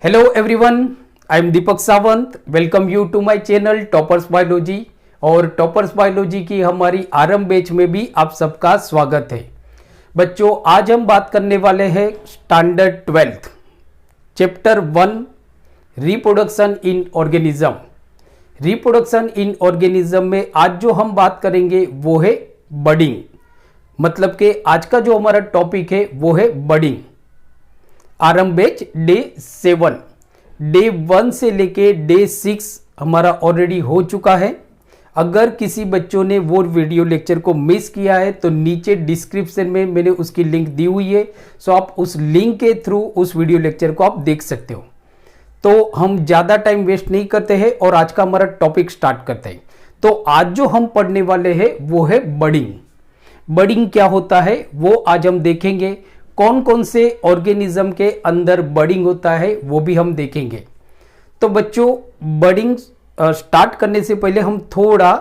Hello everyone, I am Deepak Sawant. Welcome you to my channel toppers biology. और toppers biology की हमारी आरंभ batch में भी आप सबका स्वागत है। बच्चों, आज हम बात करने वाले हैं standard 12 chapter 1 reproduction in organism. Reproduction in organism में आज जो हम बात करेंगे वो है बडिंग। मतलब कि आज का जो हमारा टॉपिक है वो है बडिंग। आरंभ बैच डे 7, डे 1 से लेके डे 6 हमारा ऑलरेडी हो चुका है। अगर किसी बच्चों ने वो वीडियो लेक्चर को मिस किया है तो नीचे डिस्क्रिप्शन में मैंने उसकी लिंक दी हुई है, सो आप उस लिंक के थ्रू उस वीडियो लेक्चर को आप देख सकते हो। तो हम ज़्यादा टाइम वेस्ट नहीं करते हैं और आज का हमारा टॉपिक स्टार्ट करते हैं। तो आज जो हम पढ़ने वाले हैं वो है बडिंग। बडिंग क्या होता है वो आज हम देखेंगे। कौन कौन से ऑर्गेनिज्म के अंदर बडिंग होता है वो भी हम देखेंगे। तो बच्चों, बडिंग स्टार्ट करने से पहले हम थोड़ा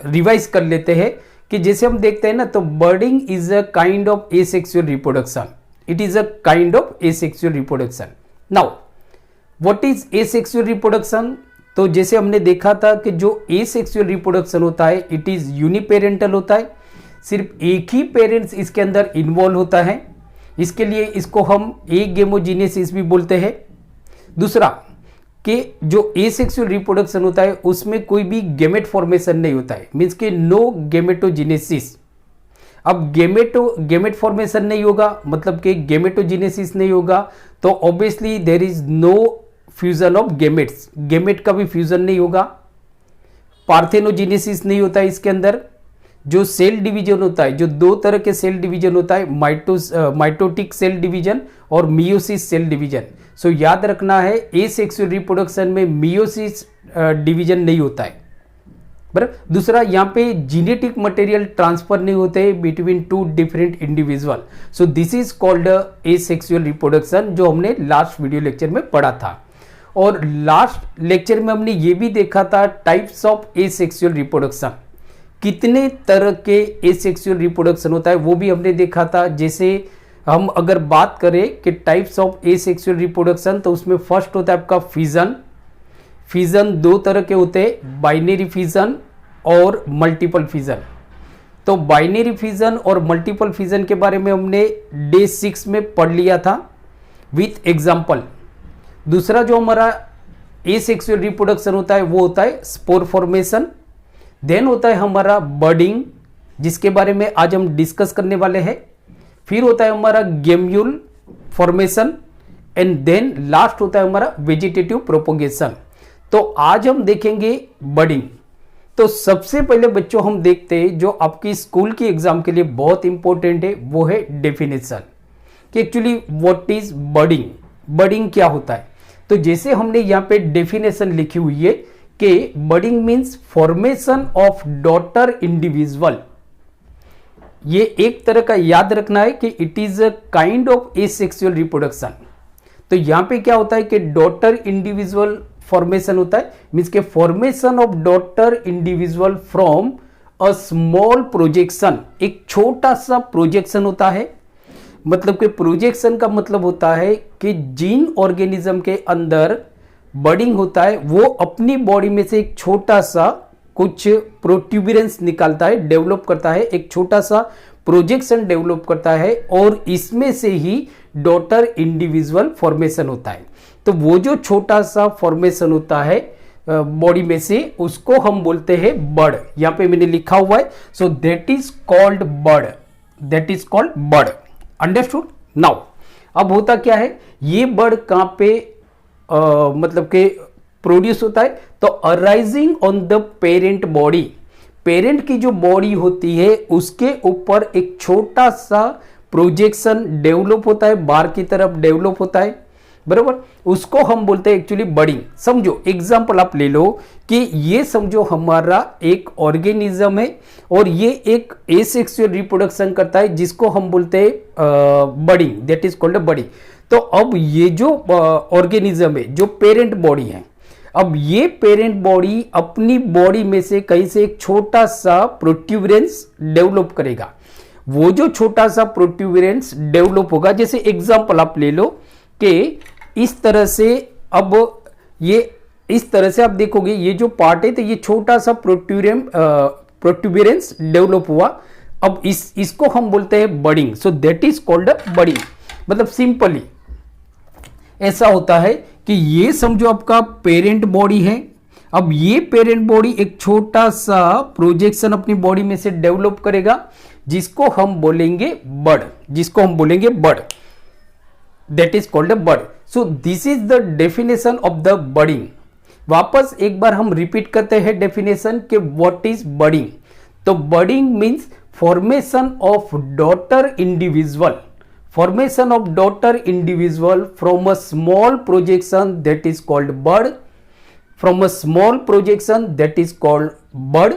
रिवाइज कर लेते हैं कि जैसे हम देखते हैं ना, तो budding is a kind of asexual reproduction. It is a kind of asexual reproduction. Now what is asexual reproduction? तो जैसे हमने देखा था कि जो एसेक्सुअल रिप्रोडक्शन होता है इट इज यूनिपेरेंटल होता है। सिर्फ एक ही पेरेंट्स इसके अंदर इन्वॉल्व होता है, इसके लिए इसको हम एगेमोजीनेसिस भी बोलते हैं। दूसरा कि जो एसेक्सुअल रिप्रोडक्शन होता है उसमें कोई भी गेमेट फॉर्मेशन नहीं होता है, मीन्स कि नो गेमेटोजीनेसिस। अब गेमेट फॉर्मेशन नहीं होगा मतलब कि गेमेटोजीनेसिस नहीं होगा, तो obviously there is no fusion of gametes. Gamete का भी फ्यूजन नहीं होगा। पार्थेनोजीनेसिस नहीं होता है इसके अंदर। जो सेल डिवीजन होता है, जो दो तरह के सेल डिवीजन होता है, माइटोटिक सेल डिवीजन और मियोसिस सेल डिवीजन। सो याद रखना है एसेक्सुअल रिप्रोडक्शन में मियोसिस डिवीजन नहीं होता है, बराबर। दूसरा, यहाँ पे जीनेटिक मटेरियल ट्रांसफर नहीं होते हैं between two different individual. So this is called asexual reproduction, जो हमने लास्ट वीडियो लेक्चर में पढ़ा था। और लास्ट लेक्चर में हमने ये भी देखा था टाइप्स ऑफ एसेक्सुअल रिप्रोडक्शन। कितने तरह के एसेक्सुअल रिप्रोडक्शन होता है वो भी हमने देखा था। जैसे हम अगर बात करें कि टाइप्स ऑफ एसेक्सुअल रिप्रोडक्शन, तो उसमें फर्स्ट होता है आपका फिजन। फिजन दो तरह के होते हैं, बाइनरी फिजन और मल्टीपल फिजन। तो बाइनरी फिजन और मल्टीपल फिजन के बारे में हमने डे 6 में पढ़ लिया था विथ एग्जाम्पल। दूसरा जो हमारा एसेक्सुअल रिप्रोडक्शन होता है वो होता है स्पोर फॉर्मेशन। देन होता है हमारा बडिंग, जिसके बारे में आज हम डिस्कस करने वाले हैं। फिर होता है हमारा gemmule formation and then last होता है हमारा वेजिटेटिव प्रोपोगेशन। तो आज हम देखेंगे बडिंग। तो सबसे पहले बच्चों हम देखते हैं जो आपकी स्कूल की एग्जाम के लिए बहुत इंपॉर्टेंट है, वो है डेफिनेशन कि actually what is budding. Budding क्या होता है? तो जैसे हमने यहाँ पे डेफिनेशन लिखी हुई है कि budding means formation of daughter individual. ये एक तरह का याद रखना है कि it is a kind of asexual reproduction. तो यहां पे क्या होता है कि डॉटर इंडिविजुअल फॉर्मेशन होता है, मीन्स के formation of daughter individual from a small projection. एक छोटा सा प्रोजेक्शन होता है। मतलब कि प्रोजेक्शन का मतलब होता है कि जिन ऑर्गेनिज्म के अंदर बडिंग होता है वो अपनी बॉडी में से एक छोटा सा कुछ प्रोट्यूबरेंस निकालता है, डेवलप करता है, एक छोटा सा प्रोजेक्शन डेवलप करता है और इसमें से ही डॉटर इंडिविजुअल फॉर्मेशन होता है। तो वो जो छोटा सा फॉर्मेशन होता है बॉडी में से उसको हम बोलते हैं बड। यहां पे मैंने लिखा हुआ है, so that is called bud. That is called bud. Understood? Now अब होता क्या है, ये बड कहां पे मतलब के प्रोड्यूस होता है? तो arising on the parent body. Parent की जो बॉडी होती है उसके ऊपर एक छोटा सा प्रोजेक्शन डेवलप होता है, बाहर की तरफ डेवलप होता है, बराबर। उसको हम बोलते हैं एक्चुअली बडिंग। समझो, एग्जांपल आप ले लो कि ये समझो हमारा एक ऑर्गेनिज्म है और ये एक एसेक्सुअल रिप्रोडक्शन करता है जिसको हम बोलते हैं budding. That is called budding. तो अब ये जो ऑर्गेनिज्म है, जो पेरेंट बॉडी है, अब ये पेरेंट बॉडी अपनी बॉडी में से कहीं से एक छोटा सा प्रोट्यूबरेंस डेवलप करेगा। वो जो छोटा सा प्रोट्यूबरेंस डेवलप होगा, जैसे एग्जांपल आप ले लो कि इस तरह से अब ये इस तरह से आप देखोगे ये जो पार्ट है तो ये छोटा सा प्रोट्यूबरेंस डेवलप हुआ। अब इसको हम बोलते हैं budding. So that is called a budding. मतलब सिंपली ऐसा होता है कि ये समझो आपका पेरेंट बॉडी है। अब ये पेरेंट बॉडी एक छोटा सा प्रोजेक्शन अपनी बॉडी में से डेवलप करेगा जिसको हम बोलेंगे बड, जिसको हम बोलेंगे bud. That is called a bud. So this is the definition of the budding. वापस एक बार हम रिपीट करते हैं डेफिनेशन के व्हाट इज बडिंग। तो budding means formation of daughter individual, formation of daughter individual from a small projection that is called bud, from a small projection that is called bud।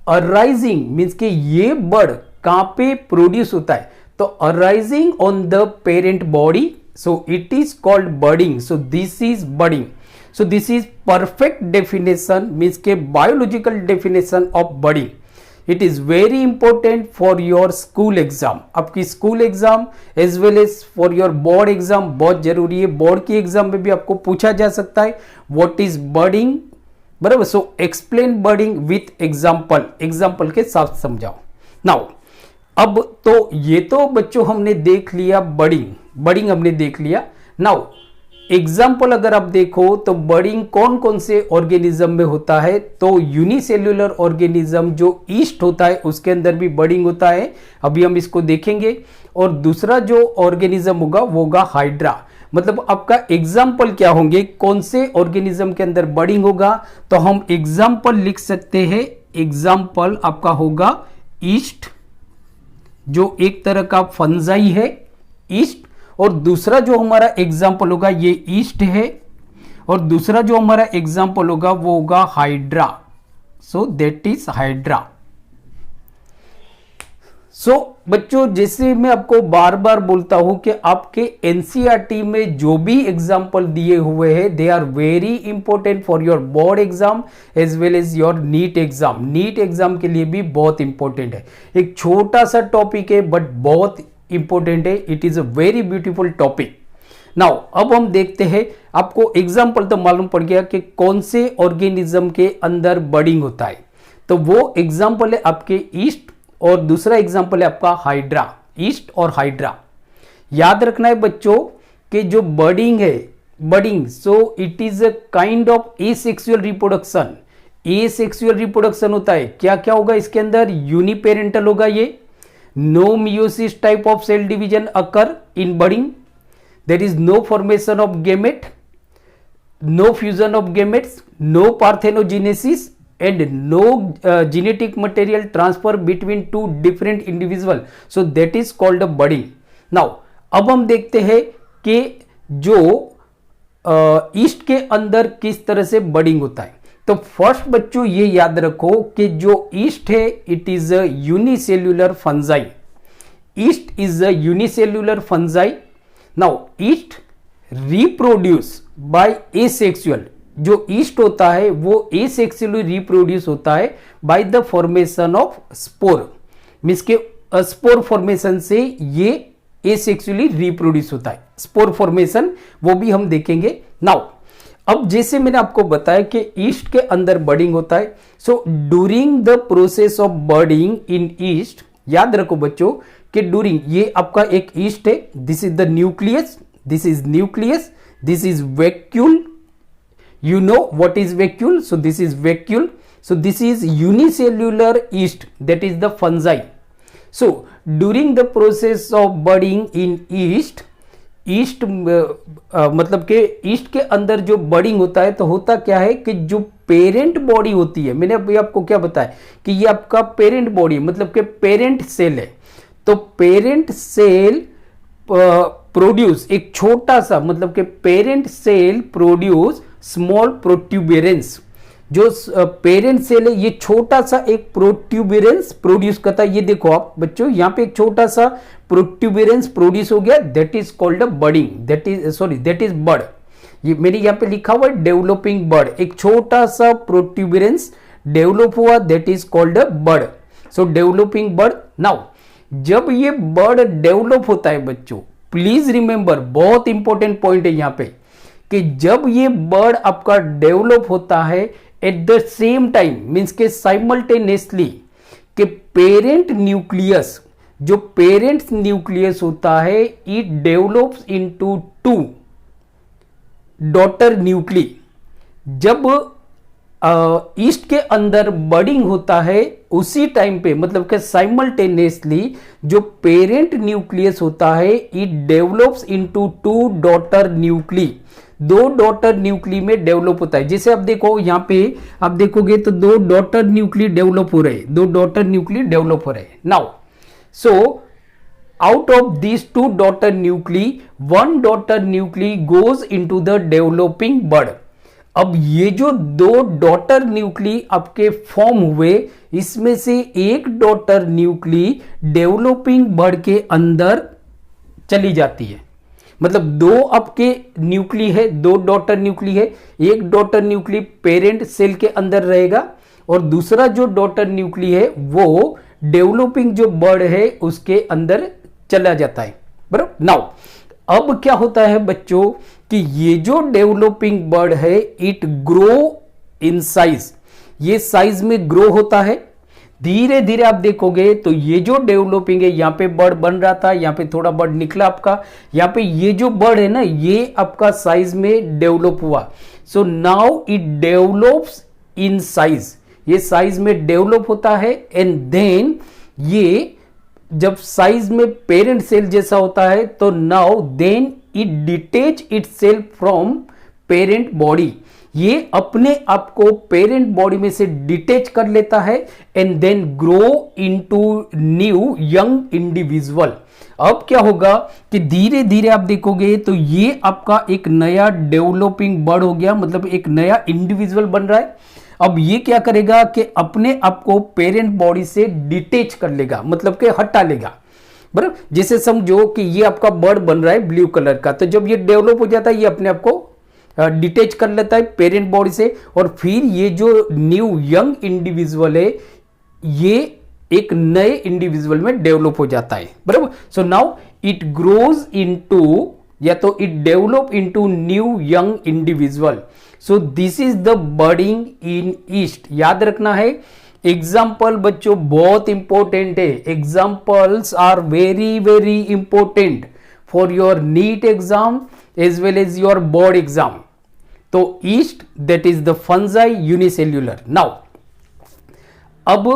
arising means कि ये bud कहाँ पे produce होता है, तो arising on the parent body, so it is called budding। so this is budding। so this is perfect definition means के biological definition of budding। It is very important for your school exam. आपकी school exam as well as for your board exam बहुत जरूरी है। Board की exam में भी आपको पूछा जा सकता है व्हाट इज बडिंग, बराबर। So explain budding with example, example के साथ समझाओ। नाउ अब तो ये तो बच्चों हमने देख लिया बडिंग, बडिंग हमने देख लिया। नाउ एग्जाम्पल अगर आप देखो तो बडिंग कौन कौन से ऑर्गेनिज्म में होता है, तो यूनिसेल्युलर ऑर्गेनिज्म जो ईस्ट होता है उसके अंदर भी बडिंग होता है, अभी हम इसको देखेंगे। और दूसरा जो ऑर्गेनिज्म होगा वो होगा हाइड्रा। मतलब आपका एग्जाम्पल क्या होंगे, कौन से ऑर्गेनिज्म के अंदर बडिंग होगा, तो हम एग्जाम्पल लिख सकते हैं। एग्जाम्पल आपका होगा ईस्ट, जो एक तरह का फंजाई है ईस्ट। और दूसरा जो हमारा एग्जाम्पल होगा ये ईस्ट है, और दूसरा जो हमारा एग्जाम्पल होगा वो होगा hydra. So that is hydra. So बच्चों जैसे मैं आपको बार बार बोलता हूं कि आपके एनसीईआरटी में जो भी एग्जाम्पल दिए हुए हैं they are very important for your board exam as well as your NEET exam. NEET exam के लिए भी बहुत इंपॉर्टेंट है। एक छोटा सा टॉपिक है बट बहुत इंपॉर्टेंट है। It is a very beautiful topic. Now अब हम देखते हैं, आपको एग्जाम्पल तो मालूम पड़ गया कि कौन से ऑर्गेनिज्म के अंदर बडिंग होता है, तो वो एग्जाम्पल है आपके ईस्ट, और दूसरा एग्जाम्पल है आपका हाइड्रा, ईस्ट और हाइड्रा। याद रखना है बच्चों कि जो बडिंग है, budding so it is a kind of asexual reproduction. Asexual reproduction होता है, क्या क्या होगा इसके अंदर, यूनिपेरेंटल होगा ये, no meiosis type of cell division occur in budding, there is no formation of gamete, no fusion of gametes, no parthenogenesis and no genetic material transfer between two different individual, so that is called a budding। now अब हम देखते हैं कि जो east के अंदर किस तरह से बडिंग होता है। तो फर्स्ट बच्चों ये याद रखो कि जो ईस्ट है it is a unicellular fungi. East is a unicellular fungi. Now east reproduce by asexual. जो ईस्ट होता है वो एसेक्सुअली रिप्रोड्यूस होता है by the formation of spore. Means के स्पोर फॉर्मेशन से ये एसेक्सुअली रिप्रोड्यूस होता है। स्पोर फॉर्मेशन वो भी हम देखेंगे। नाउ अब जैसे मैंने आपको बताया कि ईस्ट के अंदर बडिंग होता है, so during the process of budding in yeast, याद रखो बच्चों कि डूरिंग, ये आपका एक ईस्ट है, this is the nucleus, this is nucleus, this is vacuole. you know what is vacuole, so this is vacuole, so this is unicellular yeast, that is the fungi। so during the process of budding in yeast, east मतलब कि east के अंदर जो budding होता है तो होता क्या है कि जो पेरेंट बॉडी होती है, मैंने अभी आपको क्या बताया कि ये आपका पेरेंट बॉडी मतलब कि पेरेंट सेल है, तो पेरेंट सेल प्रोड्यूस एक छोटा सा, मतलब कि parent cell produce small protuberance. जो पेरेंट सेल है ये छोटा सा एक प्रोट्यूबरेंस प्रोड्यूस करता है। ये देखो आप बच्चों यहाँ पे एक छोटा सा प्रोट्यूबरेंस प्रोड्यूस हो गया, that is called a budding, that is bud. ये मेरे यहाँ पे लिखा हुआ है डेवलपिंग बड, एक छोटा सा प्रोट्यूबरेंस डेवलप हुआ, that is called a bud. So developing bud. Now जब ये बड डेवलप होता है बच्चों, प्लीज रिमेंबर, बहुत इंपॉर्टेंट पॉइंट है यहाँ पे, कि जब ये बर्ड आपका डेवलप होता है at the same time, means के साइमल्टेनियसली, कि पेरेंट न्यूक्लियस, जो पेरेंट न्यूक्लियस होता है, it develops into 2 daughter nuclei. जब ईस्ट के अंदर बर्डिंग होता है उसी टाइम पे, मतलब कि साइमल्टेनियसली जो पेरेंट न्यूक्लियस होता है it develops into 2 daughter nuclei, 2 daughter nuclei में डेवलप होता है। जैसे आप देखो यहां पे आप देखोगे तो 2 डॉटर न्यूक्ली डेवलप हो रहे, 2 डॉटर न्यूक्ली डेवलप हो रहे। Now so out of these 2 daughter nuclei, 1 daughter nuclei goes into the developing bud। अब ये जो 2 डॉटर न्यूक्ली आपके फॉर्म हुए, इसमें से एक डॉटर न्यूक्ली डेवलपिंग बर्ड के अंदर चली जाती है। मतलब 2 आपके न्यूक्ली है, 2 डॉटर न्यूक्ली है, एक डॉटर न्यूक्ली पेरेंट सेल के अंदर रहेगा और दूसरा जो डॉटर न्यूक्ली है वो डेवलपिंग जो बर्ड है उसके अंदर चला जाता है, बराबर। नाउ अब क्या होता है बच्चों कि ये जो डेवलपिंग बर्ड है इट ग्रो इन साइज, ये साइज में ग्रो होता है धीरे धीरे। आप देखोगे तो ये जो डेवलपिंग है, यहां पे बर्ड बन रहा था, यहां पे थोड़ा बर्ड निकला आपका, यहां पे ये जो बर्ड है ना ये आपका साइज में डेवलप हुआ। सो now it develops in size, ये साइज में डेवलप होता है एंड देन ये जब साइज में पेरेंट सेल जैसा होता है तो now then it detach itself from parent body, ये अपने आप को पेरेंट बॉडी में से डिटेच कर लेता है and then grow into new young individual. अब क्या होगा कि धीरे धीरे आप देखोगे तो ये आपका एक नया डेवलपिंग बर्ड हो गया, मतलब एक नया इंडिविजुअल बन रहा है। अब ये क्या करेगा कि अपने आप को पेरेंट बॉडी से डिटेच कर लेगा, मतलब कि हटा लेगा, बराबर। जैसे समझो कि ये आपका बर्ड बन रहा है ब्लू कलर का, तो जब ये डेवलप हो जाता है ये अपने आप को डिटेच कर लेता है पेरेंट बॉडी से और फिर ये जो न्यू यंग इंडिविजुअल है ये एक नए इंडिविजुअल में डेवलप हो जाता है, बराबर। So now it grows into, या तो it develop into new young individual. So this is the budding in yeast. याद रखना है, एग्जाम्पल बच्चों बहुत इंपॉर्टेंट है, examples are very very important for your NEET exam as well as your board exam. तो yeast that is the fungi unicellular. Now अब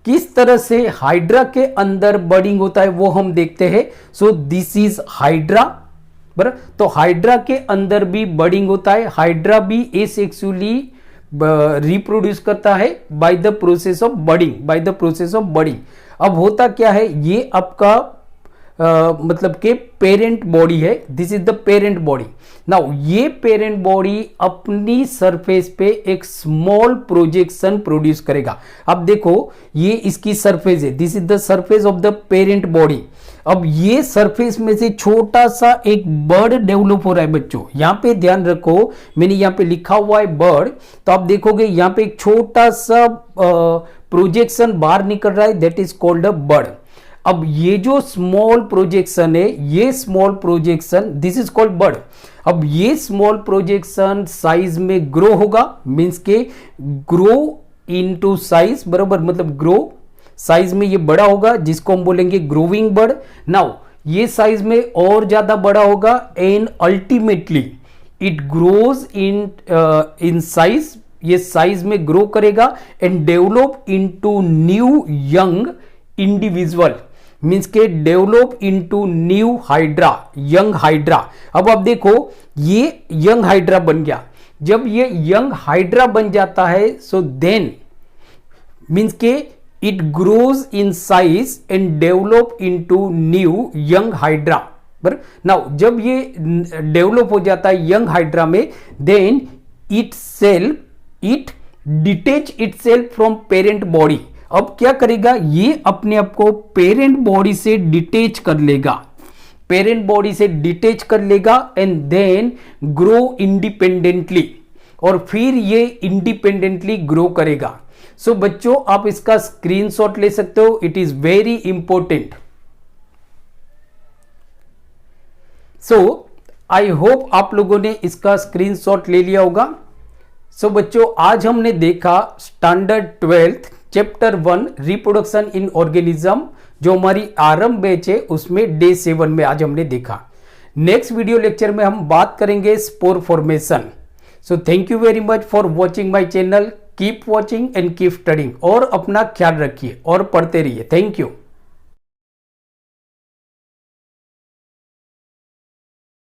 किस तरह से हाइड्रा के अंदर बर्डिंग होता है वो हम देखते हैं। सो दिस इज हाइड्रा, बराबर। तो हाइड्रा के अंदर भी बर्डिंग होता है, हाइड्रा भी एसेक्सुअली रिप्रोड्यूस करता है by the process of budding, by the process of budding. अब होता क्या है, ये आपका मतलब के पेरेंट बॉडी है, this is the parent body. Now ये पेरेंट बॉडी अपनी सरफेस पे एक स्मॉल प्रोजेक्शन प्रोड्यूस करेगा। अब देखो ये इसकी सरफेस है, this is the surface of the parent body. अब ये सरफेस में से छोटा सा एक बर्ड डेवलप हो रहा है बच्चों, यहां पे ध्यान रखो मैंने यहां पे लिखा हुआ है बर्ड, तो आप देखोगे यहां पे एक छोटा सा प्रोजेक्शन बाहर निकल रहा है, that is called a bird. अब ये जो स्मॉल प्रोजेक्शन है, ये small projection this is called bird. अब ये स्मॉल प्रोजेक्शन साइज में ग्रो होगा, मींस के ग्रो इनटू साइज, बराबर, मतलब ग्रो साइज में ये बड़ा होगा जिसको हम बोलेंगे ग्रोविंग बर्ड। नाउ ये साइज में और ज्यादा बड़ा होगा and ultimately it grows in size, ये साइज में ग्रो करेगा and develop into new young individual, means के develop into new hydra, young hydra. अब आप देखो ये यंग हाइड्रा बन गया। जब ये यंग हाइड्रा बन जाता है सो देन मींस के it grows in size and develop into new young hydra, बराबर। नाउ जब ये डेवलप हो जाता है यंग हाइड्रा में, then it detach itself from parent body. अब क्या करेगा, ये अपने आप को पेरेंट बॉडी से डिटेच कर लेगा, पेरेंट बॉडी से डिटेच कर लेगा एंड देन ग्रो इंडिपेंडेंटली, और फिर ये इंडिपेंडेंटली ग्रो करेगा। सो बच्चों आप इसका स्क्रीनशॉट ले सकते हो, it is very important. So I hope आप लोगों ने इसका स्क्रीनशॉट ले लिया होगा। सो बच्चों, आज हमने देखा standard 12th chapter 1 reproduction in organism, जो हमारी आरंभ बैच है उसमें डे 7 में आज हमने देखा। नेक्स्ट वीडियो लेक्चर में हम बात करेंगे spore formation. So thank you very much for watching my channel. Keep watching and keep studying, और अपना ख्याल रखिए और पढ़ते रहिए। Thank you.